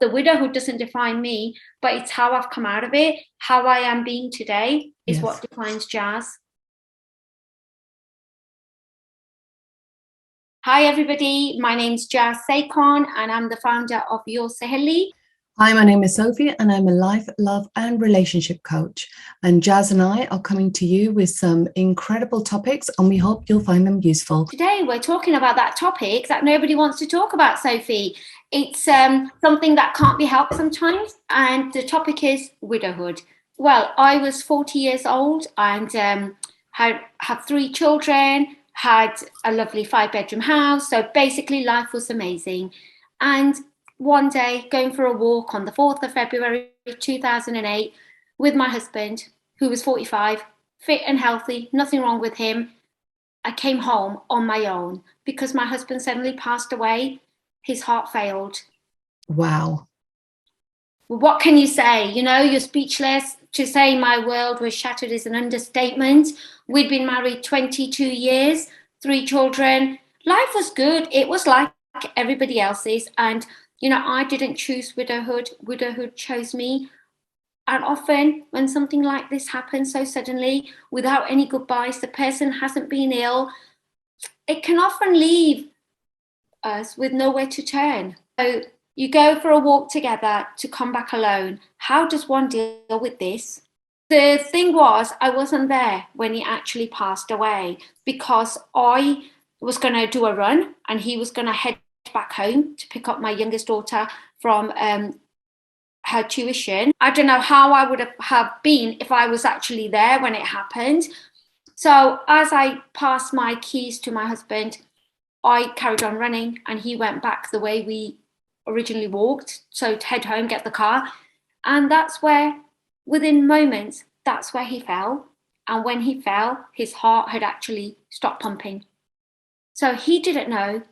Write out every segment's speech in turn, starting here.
The widowhood doesn't define me, but it's how I've come out of it. How I am being today is what defines Jazz. Hi, everybody. My name's Jazz Saikon, and I'm the founder of Your Saheli. Hi, my name is Sophie, and I'm a life, love, and relationship coach. And Jazz and I are coming to you with some incredible topics, and we hope you'll find them useful. Today, we're talking about that topic that nobody wants to talk about, Sophie. It's something that can't be helped sometimes, and the topic is widowhood. Well, I was 40 years old and had 3 children, had a lovely 5-bedroom house. So basically, life was amazing. And one day, going for a walk on the 4th of February 2008 with my husband, who was 45, fit and healthy, nothing wrong with him. I came home on my own because my husband suddenly passed away. His heart failed. Wow. Well, what can you say? You know, you're speechless. To say my world was shattered is an understatement. We'd been married 22 years, 3 children. Life was good. It was like everybody else's. And you know, I didn't choose widowhood. Widowhood chose me. And often when something like this happens so suddenly, without any goodbyes, the person hasn't been ill, it can often leave us with nowhere to turn. So you go for a walk together to come back alone. How does one deal with this? The thing was, I wasn't there when he actually passed away because I was going to do a run and he was going to head back home to pick up my youngest daughter from her tuition. I don't know how I would have been if I was actually there when it happened. So as I passed my keys to my husband, I carried on running and he went back the way we originally walked. So to head home, get the car. And that's where, within moments, that's where he fell. And when he fell, his heart had actually stopped pumping. So he didn't know.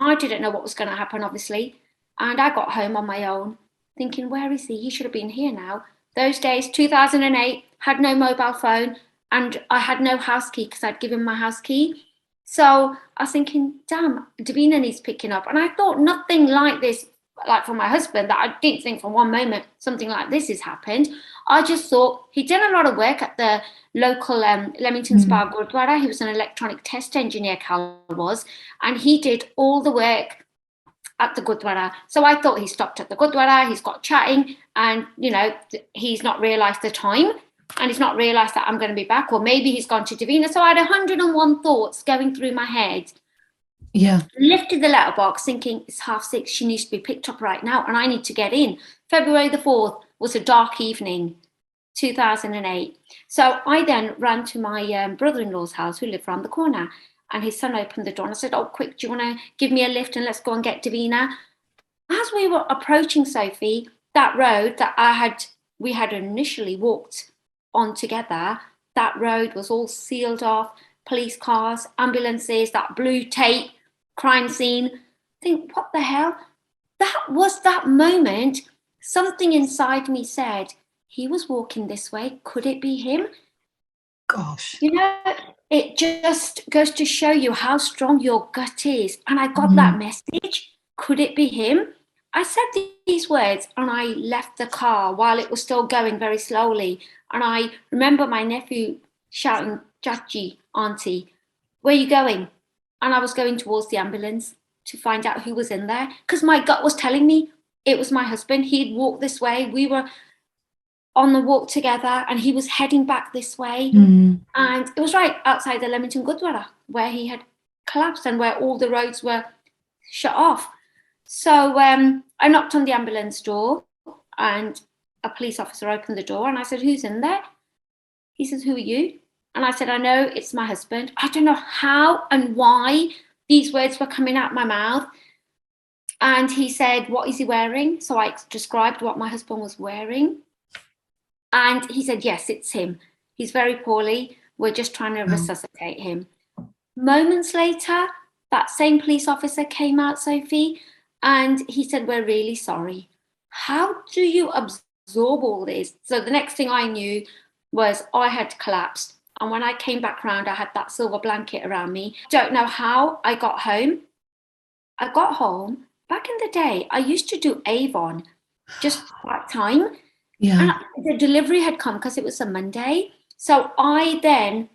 I didn't know what was going to happen, obviously. And I got home on my own, thinking, where is he? He should have been here now. Those days, 2008, had no mobile phone and I had no house key because I'd given my house key. So I was thinking, damn, Davina needs picking up. And I thought nothing like this, like for my husband, that I didn't think for one moment something like this has happened. I just thought he'd done a lot of work at the local Leamington Spa Gurdwara. He was an electronic test engineer, Cal was, and he did all the work at the Gurdwara. So I thought he stopped at the Gurdwara, he's got chatting, and, you know, he's not realised the time. And he's not realised that I'm going to be back, or maybe he's gone to Davina. So I had 101 thoughts going through my head. Yeah. Lifted the letterbox thinking it's 6:30, she needs to be picked up right now and I need to get in. February the 4th was a dark evening, 2008. So I then ran to my brother-in-law's house who lived around the corner, and his son opened the door and I said, oh, quick, do you want to give me a lift and let's go and get Davina? As we were approaching, Sophie, that road that we had initially walked on together, that road was all sealed off, police cars, ambulances, that blue tape, crime scene. I think, what the hell? That was that moment. Something inside me said, he was walking this way. Could it be him? Gosh. You know, it just goes to show you how strong your gut is. And I got that message. Could it be him? I said these words and I left the car while it was still going very slowly. And I remember my nephew shouting, Jaji, auntie, where are you going? And I was going towards the ambulance to find out who was in there because my gut was telling me it was my husband. He'd walked this way. We were on the walk together and he was heading back this way. And it was right outside the Leamington Gurdwara where he had collapsed and where all the roads were shut off. So I knocked on the ambulance door and a police officer opened the door and I said, who's in there? He says, who are you? And I said, I know, it's my husband. I don't know how and why these words were coming out my mouth. And he said, what is he wearing? So I described what my husband was wearing. And he said, yes, it's him. He's very poorly. We're just trying to resuscitate him. Moments later, that same police officer came out, Sophie, and he said, we're really sorry. How do you absorb all this? So the next thing I knew was I had collapsed. And when I came back round, I had that silver blanket around me. Don't know how I got home. I got home back in the day, I used to do Avon just part time. And Yeah. the delivery had come because it was a Monday. So I then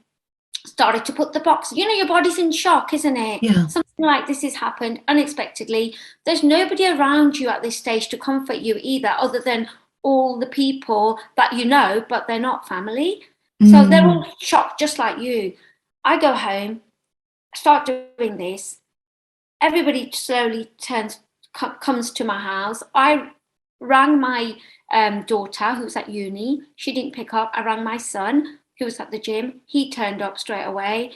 started to put the box, you know, your body's in shock, isn't it? Yeah. Something like this has happened unexpectedly. There's nobody around you at this stage to comfort you either, other than all the people that you know, but they're not family. So they're all shocked just like you. I go home, start doing this. Everybody slowly comes to my house. I rang my daughter who's at uni. She didn't pick up. I rang my son who was at the gym. He turned up straight away,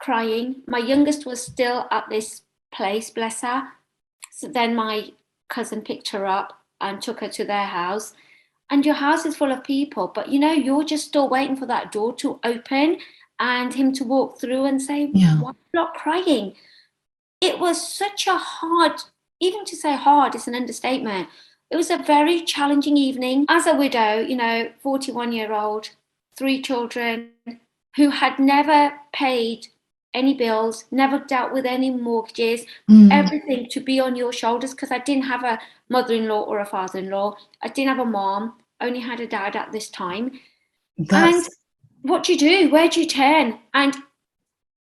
crying. My youngest was still at this place, bless her. So then my cousin picked her up and took her to their house. And your house is full of people, but you know, you're just still waiting for that door to open and him to walk through and say, Yeah. why are you not crying? It was such a hard, even to say hard is an understatement. It was a very challenging evening. As a widow, you know, 41-year-old, 3 children, who had never paid any bills, never dealt with any mortgages, everything to be on your shoulders, because I didn't have a mother-in-law or a father-in-law. I didn't have a mom, only had a dad at this time. And That's what do you do? Where do you turn? And,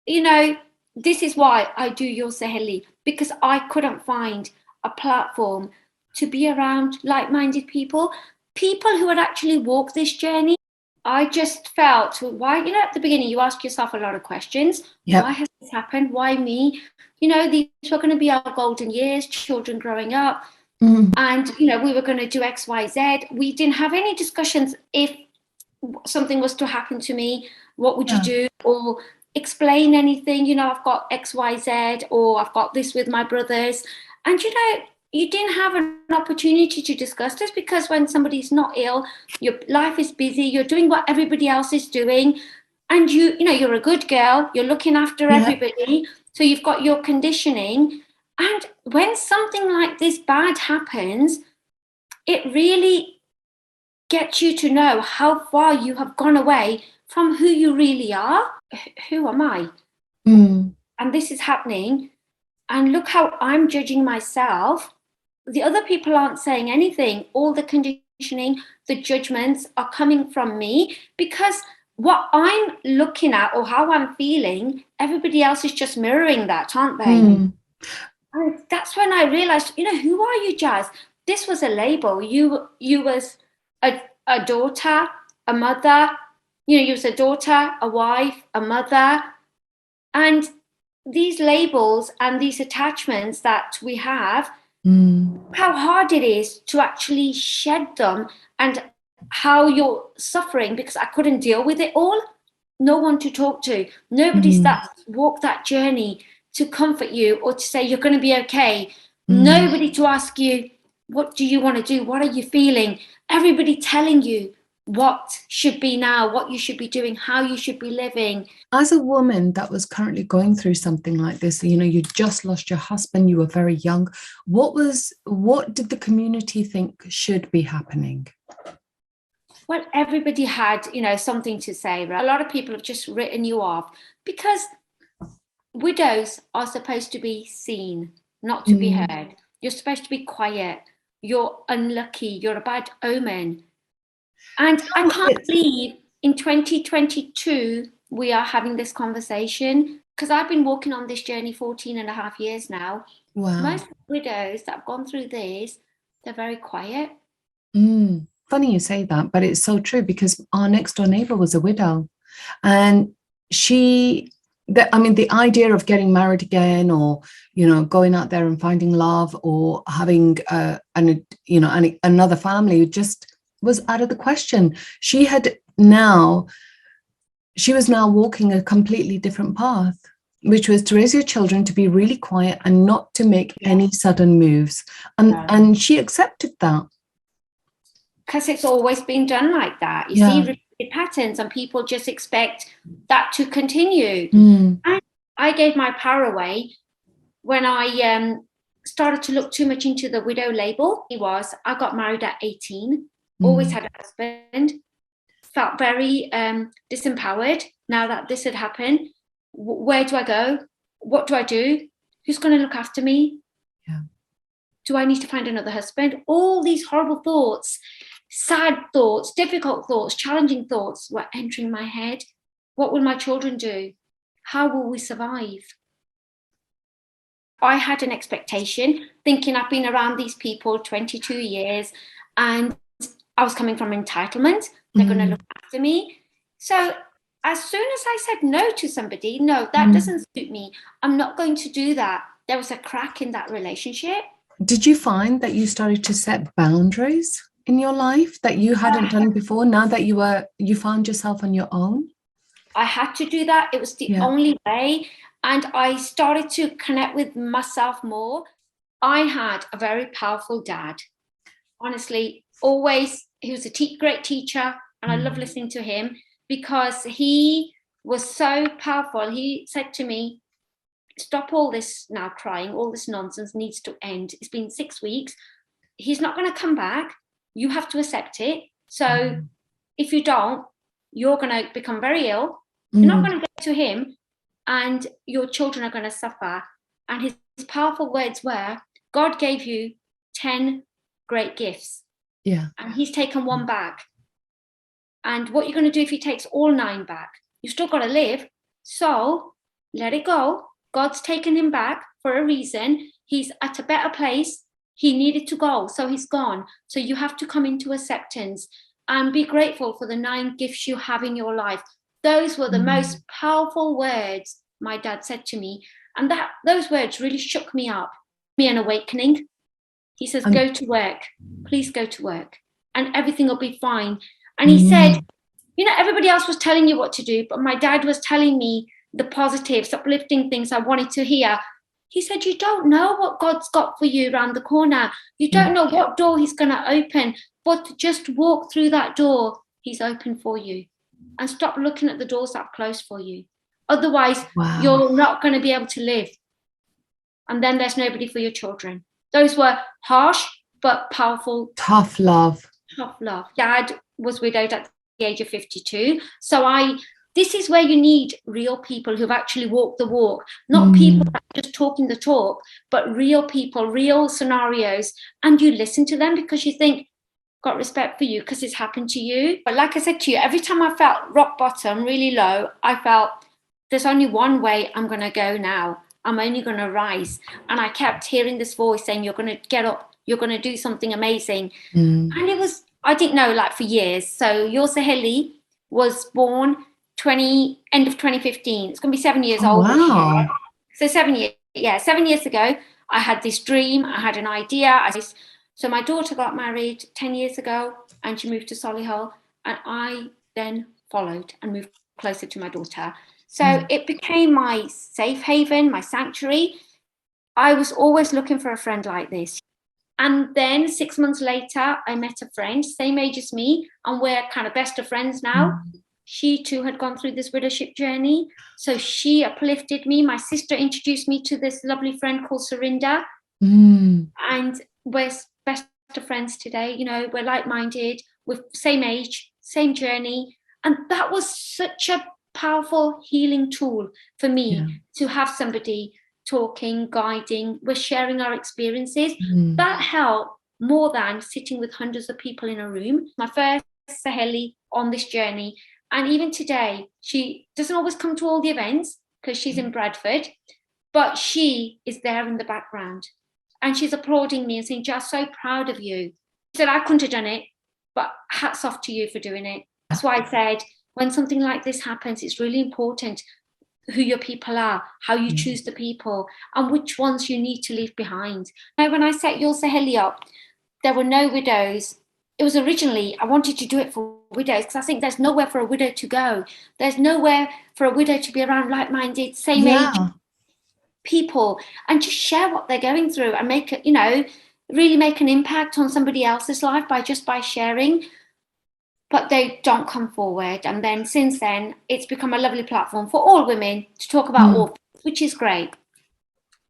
you know, this is why I do your Saheli, because I couldn't find a platform to be around like-minded people, people who had actually walked this journey. I just felt, why, you know, at the beginning, you ask yourself a lot of questions. Why Yep. has this happened? Why me? You know, these were going to be our golden years, children growing up. And, you know, we were going to do X, Y, Z. We didn't have any discussions if something was to happen to me, what would you Yeah. do? Or explain anything, you know, I've got XYZ, or I've got this with my brothers. And, you know, you didn't have an opportunity to discuss this, because when somebody's not ill, your life is busy, you're doing what everybody else is doing. And you know, you're a good girl, you're looking after Yeah. everybody. So you've got your conditioning. And when something like this bad happens, it really gets you to know how far you have gone away from who you really are. Who am I? And this is happening. And look how I'm judging myself. The other people aren't saying anything. All the conditioning, the judgments are coming from me, because what I'm looking at or how I'm feeling, everybody else is just mirroring that, aren't they? And that's when I realized, you know, who are you, Jazz? This was a label. You was a daughter, a mother, you know, you was a daughter, a wife, a mother. And these labels and these attachments that we have, how hard it is to actually shed them, and how you're suffering, because I couldn't deal with it all. No one to talk to, nobody's that walked that journey to comfort you or to say you're going to be okay. Nobody to ask you, what do you want to do? What are you feeling? Everybody telling you what should be now, what you should be doing, how you should be living. As a woman that was currently going through something like this, you know, you just lost your husband, you were very young. What did the community think should be happening? Well, everybody had, you know, something to say. Right? A lot of people have just written you off, because widows are supposed to be seen, not to be heard. You're supposed to be quiet. You're unlucky. You're a bad omen. And I can't believe in 2022 we are having this conversation, because I've been walking on this journey 14 and a half years now. Wow. Most widows that have gone through this, they're very quiet. Funny you say that, but it's so true, because our next door neighbor was a widow, and the idea of getting married again, or, you know, going out there and finding love, or having another family, just was out of the question. She was now walking a completely different path, which was to raise your children, to be really quiet and not to make any sudden moves. And she accepted that. Because it's always been done like that. You see repeated patterns, and people just expect that to continue. And I gave my power away when I started to look too much into the widow label. I got married at 18, always had a husband, felt very disempowered now that this had happened. Where do I go? What do I do? Who's going to look after me? Do I need to find another husband? All these horrible thoughts, sad thoughts, difficult thoughts, challenging thoughts were entering my head. What will my children do? How will we survive? I had an expectation, thinking I've been around these people 22 years and I was coming from entitlement. They're going to look after me. So as soon as I said no to somebody, no, that doesn't suit me, I'm not going to do that, there was a crack in that relationship. Did you find that you started to set boundaries in your life that you hadn't done before, now that you found yourself on your own? I had to do that. It was the only way. And I started to connect with myself more. I had a very powerful dad. Honestly, always, he was a great teacher, and I love listening to him because he was so powerful. He said to me, stop all this now crying, all this nonsense needs to end. It's been 6 weeks. He's not going to come back. You have to accept it. So if you don't, you're going to become very ill. You're not going to go to him, and your children are going to suffer. And his powerful words were, God gave you 10 great gifts. Yeah. And he's taken one back. And what you're going to do if he takes all 9 back? You've still got to live. So let it go. God's taken him back for a reason. He's at a better place. He needed to go, so he's gone. So you have to come into acceptance and be grateful for the 9 gifts you have in your life. Those were the most powerful words my dad said to me. And those words really shook me up, me an awakening. He says, go to work. Please go to work. And everything will be fine. And he said, you know, everybody else was telling you what to do, but my dad was telling me the positives, uplifting things I wanted to hear. He said, you don't know what God's got for you around the corner. You don't know what door he's going to open, but just walk through that door he's opened for you. And stop looking at the doors that are closed for you. Otherwise, you're not going to be able to live. And then there's nobody for your children. Those were harsh, but powerful. Tough love. Tough love. Dad was widowed at the age of 52. So this is where you need real people who've actually walked the walk. Not people that are just talking the talk, but real people, real scenarios. And you listen to them because you think, got respect for you because it's happened to you. But like I said to you, every time I felt rock bottom, really low, I felt there's only one way I'm going to go now. I'm only going to rise. And I kept hearing this voice saying, you're going to get up, you're going to do something amazing. And it was, I didn't know, like for years. So your Saheli was born end of 2015. It's going to be 7 years old. Wow. So 7 years, 7 years ago, I had this dream. I had an idea. So my daughter got married 10 years ago and she moved to Solihull, and I then followed and moved closer to my daughter. So it became my safe haven, my sanctuary. I was always looking for a friend like this. And then 6 months later, I met a friend, same age as me, and we're kind of best of friends now. She too had gone through this widowship journey. So she uplifted me. My sister introduced me to this lovely friend called Surinder. And we're best of friends today. You know, we're like-minded, we're same age, same journey. And that was such a powerful healing tool for me to have somebody talking, guiding, we're sharing our experiences. That helped more than sitting with hundreds of people in a room. My first Saheli on this journey. And even today, she doesn't always come to all the events because she's in Bradford, but she is there in the background. And she's applauding me and saying, just so proud of you. She said, I couldn't have done it, but hats off to you for doing it. That's why I said, when something like this happens, it's really important who your people are, how you choose the people, and which ones you need to leave behind. Now, when I set your Saheli up, there were no widows. It was originally, I wanted to do it for widows because I think there's nowhere for a widow to go. There's nowhere for a widow to be around like-minded, same age people and just share what they're going through and make it, you know, really make an impact on somebody else's life by sharing. But they don't come forward. And then since then, it's become a lovely platform for all women to talk about all things, which is great.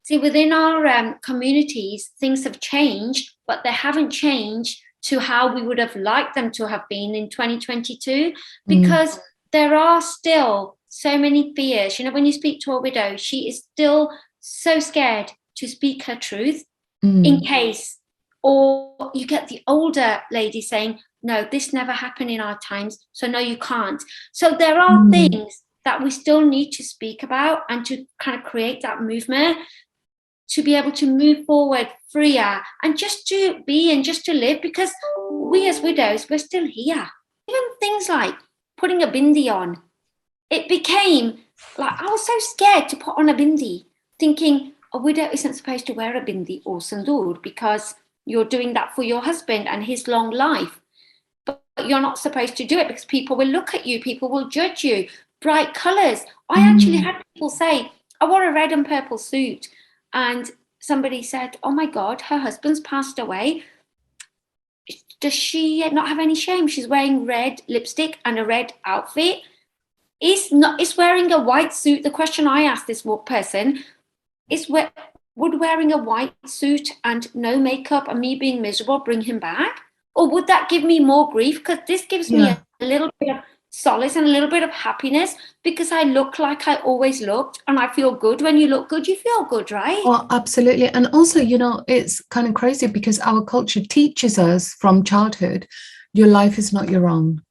See, within our communities, things have changed, but they haven't changed to how we would have liked them to have been in 2022, because there are still so many fears. You know, when you speak to a widow, she is still so scared to speak her truth in case, or you get the older lady saying, no, this never happened in our times, so no, you can't. So there are things that we still need to speak about and to kind of create that movement to be able to move forward freer and just to be and just to live, because we as widows, we're still here. Even things like putting a bindi on, it became like, I was so scared to put on a bindi, thinking a widow isn't supposed to wear a bindi or sandoor because you're doing that for your husband and his long life. But you're not supposed to do it because people will look at you, people will judge you. Bright colours. I actually had people say, I wore a red and purple suit, and somebody said, oh my God, her husband's passed away. Does she not have any shame? She's wearing red lipstick and a red outfit. Is wearing a white suit. The question I asked this person is, would wearing a white suit and no makeup and me being miserable bring him back? Or would that give me more grief? Because this gives me a little bit of solace and a little bit of happiness, because I look like I always looked, and I feel good. When you look good, you feel good, right? Oh, absolutely. And also, you know, it's kind of crazy because our culture teaches us from childhood, your life is not your own.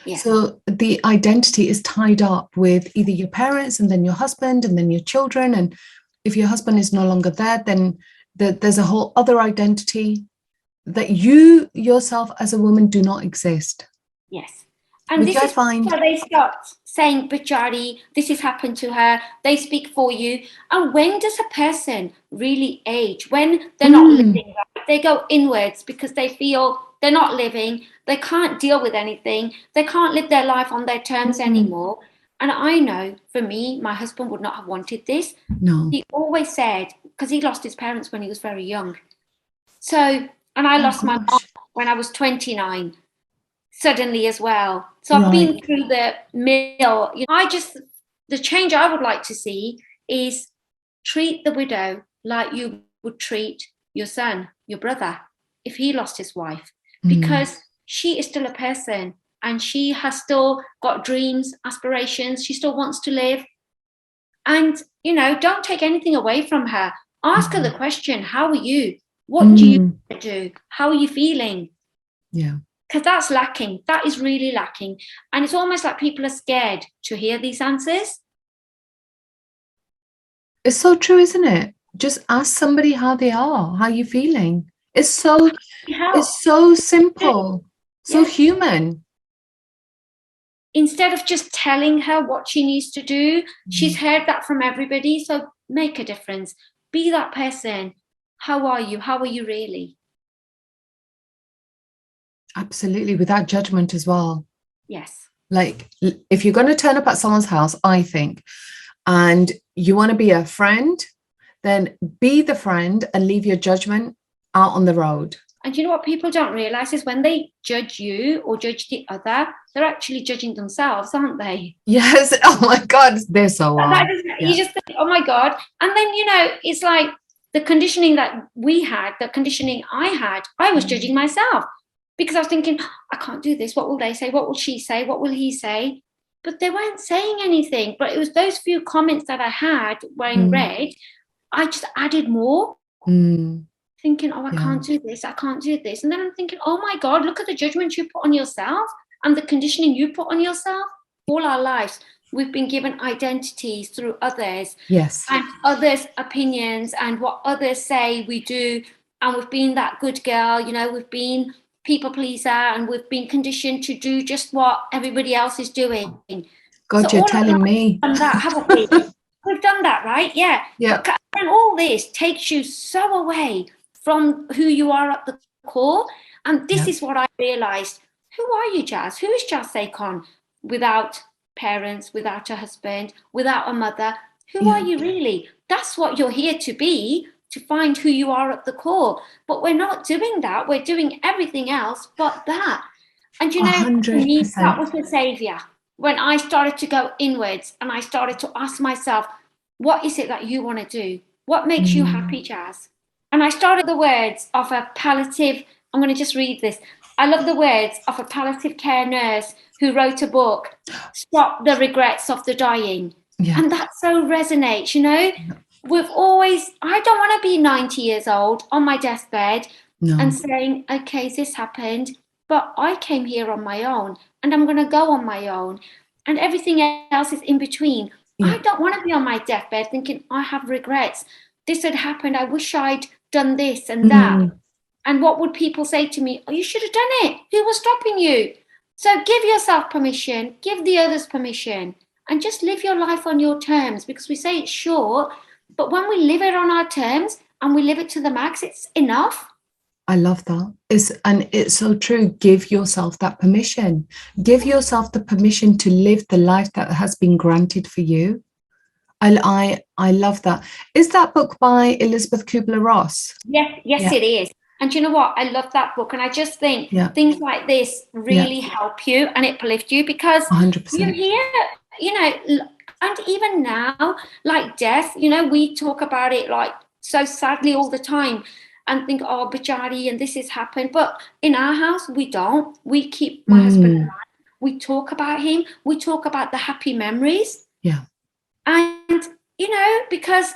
Yes. So the identity is tied up with either your parents and then your husband and then your children. And if your husband is no longer there, then there's a whole other identity that you yourself as a woman do not exist. Yes. And this is where they start saying, Bajari, this has happened to her. They speak for you. And when does a person really age? When they're not living, right? They go inwards because they feel they're not living. They can't deal with anything. They can't live their life on their terms anymore. And I know, for me, my husband would not have wanted this. No. He always said, because he lost his parents when he was very young. So, and I lost my mom when I was 29. Suddenly as well. So I've been through the mill. You know, the change I would like to see is treat the widow like you would treat your son, your brother, if he lost his wife, because she is still a person and she has still got dreams, aspirations. She still wants to live. And, you know, don't take anything away from her. Ask her the question, how are you? What do you do? How are you feeling? Yeah. Because that's lacking. That is really lacking. And it's almost like people are scared to hear these answers. It's so true, isn't it? Just ask somebody how they are, how you feeling. It's so simple, so human. Instead of just telling her what she needs to do, she's heard that from everybody. So make a difference. Be that person. How are you? How are you really? Absolutely, without judgment as well. Yes. Like, if you're going to turn up at someone's house, I think, and you want to be a friend, then be the friend and leave your judgment out on the road. And you know what people don't realize is when they judge you or judge the other, they're actually judging themselves, aren't they? Yes. Oh my God, they're so wrong. You just think, oh my God. And then, you know, it's like the conditioning that we had, the conditioning I had, I was judging myself. Because I was thinking, I can't do this. What will they say? What will she say? What will he say? But they weren't saying anything. But it was those few comments that I had wearing red, I just added more. Thinking, oh, I can't do this. I can't do this. And then I'm thinking, oh my God, look at the judgment you put on yourself and the conditioning you put on yourself. All our lives, we've been given identities through others. Yes. And others' opinions and what others say we do. And we've been that good girl, you know, we've been people pleaser and we've been conditioned to do just what everybody else is doing. God, so you're telling me. We've done that, haven't we? We've done that, right? Yeah. And all this takes you so away from who you are at the core. And this is what I realised. Who are you, Jazz? Who is Jazz Saikon without parents, without a husband, without a mother? Who are you really? That's what you're here to be, to find who you are at the core. But we're not doing that. We're doing everything else but that. And you know, 100%. For me, that was the saviour. When I started to go inwards and I started to ask myself, what is it that you want to do? What makes you happy, Jazz? And I started the words of a palliative, I'm going to just read this. I love the words of a palliative care nurse who wrote a book, Stop the Regrets of the Dying. Yeah. And that so resonates, you know? I don't want to be 90 years old on my deathbed and No. saying, okay, this happened, but I came here on my own and I'm going to go on my own and everything else is in between. I Yeah. don't want to be on my deathbed thinking I have regrets. This had happened. I wish I'd done this and that. Mm. And what would people say to me? Oh, you should have done it. Who was stopping you? So give yourself permission, give the others permission, and just live your life on your terms, because we say it's short, but when we live it on our terms and we live it to the max, it's enough. I love that. It's so true. Give yourself that permission. Give yourself the permission to live the life that has been granted for you. I love that. Is that book by Elizabeth Kubler-Ross? Yes, Yeah. it is. And you know what? I love that book. And I just think Yeah. things like this really help you and uplift you, because 100%. you hear, you know, and even now, like death, you know, we talk about it like so sadly all the time and think, oh, Bajari, and this has happened. But in our house, we don't. We keep my husband alive. We talk about him. We talk about the happy memories. Yeah. And, you know, because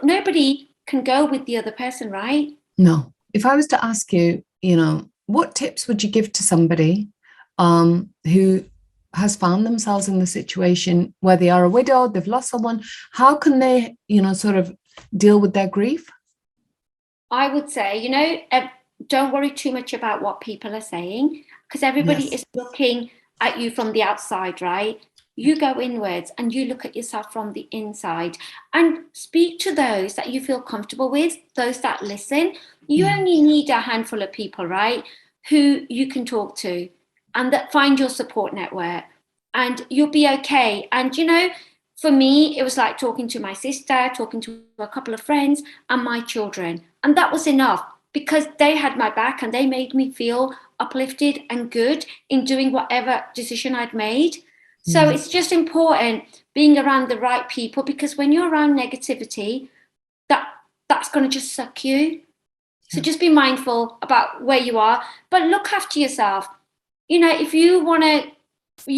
nobody can go with the other person, right? No. If I was to ask you, you know, what tips would you give to somebody who has found themselves in the situation where they are a widow, they've lost someone, how can they, you know, sort of deal with their grief? I would say, you know, don't worry too much about what people are saying, because everybody is looking at you from the outside, right? You go inwards and you look at yourself from the inside and speak to those that you feel comfortable with, those that listen. You only need a handful of people, right, who you can talk to and that find your support network, and you'll be okay. And, you know, for me, it was like talking to my sister, talking to a couple of friends and my children. And that was enough, because they had my back and they made me feel uplifted and good in doing whatever decision I'd made. So it's just important being around the right people, because when you're around negativity, that's going to just suck you. So just be mindful about where you are, but look after yourself. You know, if you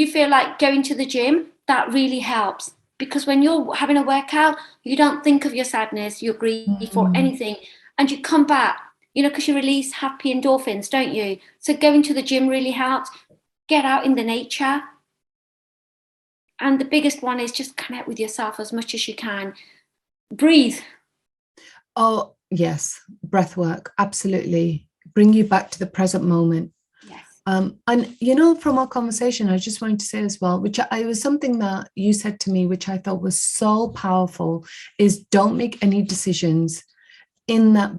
feel like going to the gym, that really helps, because when you're having a workout, you don't think of your sadness, your grief, or anything, and you come back, you know, because you release happy endorphins, don't you? So going to the gym really helps. Get out in the nature. And the biggest one is just connect with yourself as much as you can. Breathe. Oh, yes. Breathwork. Absolutely. Bring you back to the present moment. Yes. And, you know, from our conversation, I just wanted to say as well, which I was something that you said to me, which I thought was so powerful, is don't make any decisions in that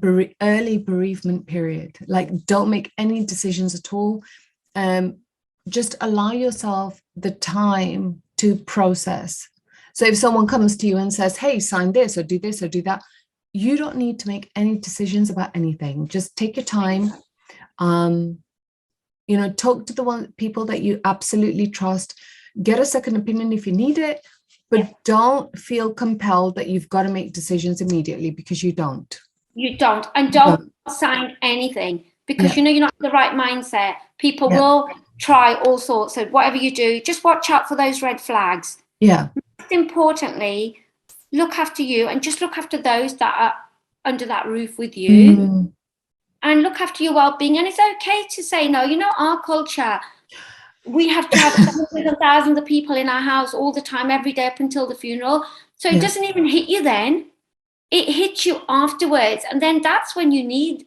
early bereavement period. Like, don't make any decisions at all. Just allow yourself the time to process. So if someone comes to you and says, hey, sign this or do that, you don't need to make any decisions about anything. Just take your time. You know, talk to the people that you absolutely trust. Get a second opinion if you need it, but don't feel compelled that you've got to make decisions immediately, because you don't. You don't. And don't sign anything, because you know you're not in the right mindset. People will try all sorts. So whatever you do, just watch out for those red flags. Yeah. Most importantly, look after you and just look after those that are under that roof with you. And look after your well-being. And it's okay to say no. You know, our culture, we have to have thousands and thousands of people in our house all the time, every day up until the funeral. So it doesn't even hit you then. It hits you afterwards. And then that's when you need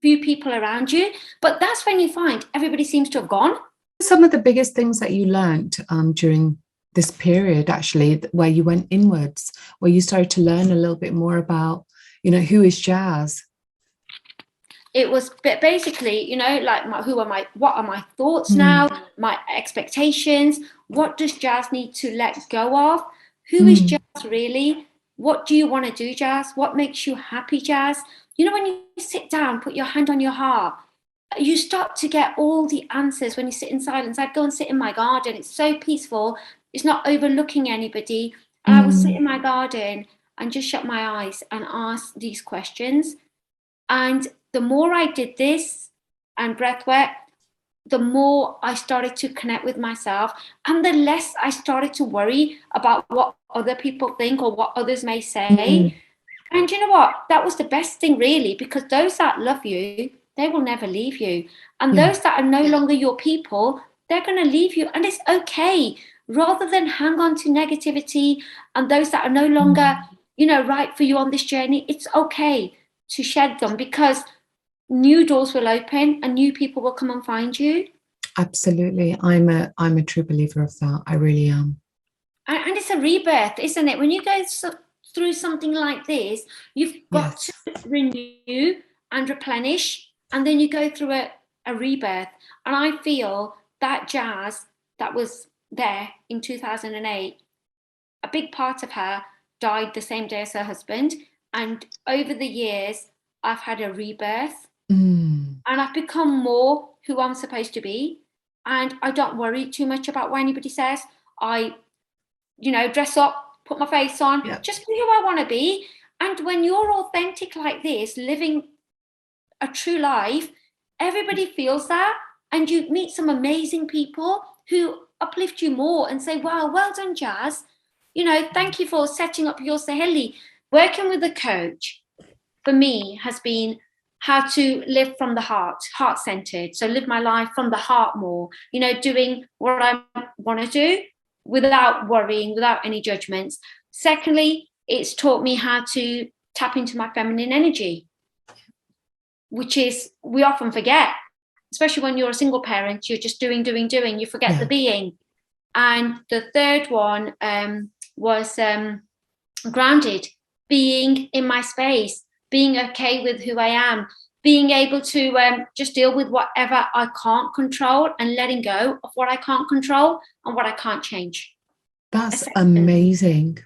few people around you. But that's when you find everybody seems to have gone. Some of the biggest things that you learned during this period, actually, where you went inwards, where you started to learn a little bit more about, you know, who is Jazz? It was basically, you know, like what are my thoughts now, my expectations, what does Jazz need to let go of? Who is Jazz really? What do you want to do, Jazz? What makes you happy, Jazz? You know, when you sit down, put your hand on your heart, you start to get all the answers when you sit in silence. I'd go and sit in my garden. It's so peaceful. It's not overlooking anybody. And I would sit in my garden and just shut my eyes and ask these questions. And the more I did this and breathwork, the more I started to connect with myself, and the less I started to worry about what other people think or what others may say. And you know what? That was the best thing, really, because those that love you, they will never leave you. And those that are no longer your people, they're going to leave you. And it's okay. Rather than hang on to negativity and those that are no longer, right for you on this journey, it's okay to shed them, because new doors will open and new people will come and find you. Absolutely. I'm a true believer of that. I really am. And it's a rebirth, isn't it? When you go through something like this, you've got to renew and replenish, and then you go through a rebirth. And I feel that Jazz that was there in 2008, a big part of her died the same day as her husband. And over the years, I've had a rebirth, and I've become more who I'm supposed to be. And I don't worry too much about what anybody says. I dress up, put my face on, just be who I want to be. And when you're authentic like this, living a true life, everybody feels that. And you meet some amazing people who uplift you more and say, wow, well done, Jazz. Thank you for setting up your Saheli. Working with a coach, for me, has been how to live from the heart-centered. So live my life from the heart more, doing what I want to do without worrying, without any judgments. Secondly, it's taught me how to tap into my feminine energy, which is, we often forget, especially when you're a single parent, you're just doing, you forget the being. And the third one was grounded, being in my space, being okay with who I am, being able to just deal with whatever I can't control and letting go of what I can't control and what I can't change. That's amazing.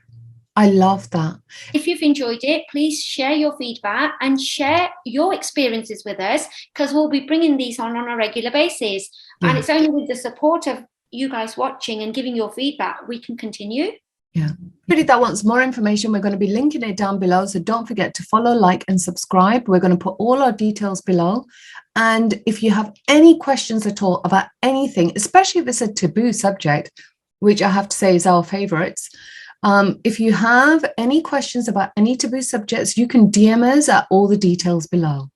I love that. If you've enjoyed it, please share your feedback and share your experiences with us, because we'll be bringing these on a regular basis. Yeah. And it's only with the support of you guys watching and giving your feedback we can continue. Yeah. Anybody that wants more information, we're going to be linking it down below. So don't forget to follow, like, and subscribe. We're going to put all our details below. And if you have any questions at all about anything, especially if it's a taboo subject, which I have to say is our favorites, if you have any questions about any taboo subjects, you can DM us at all the details below.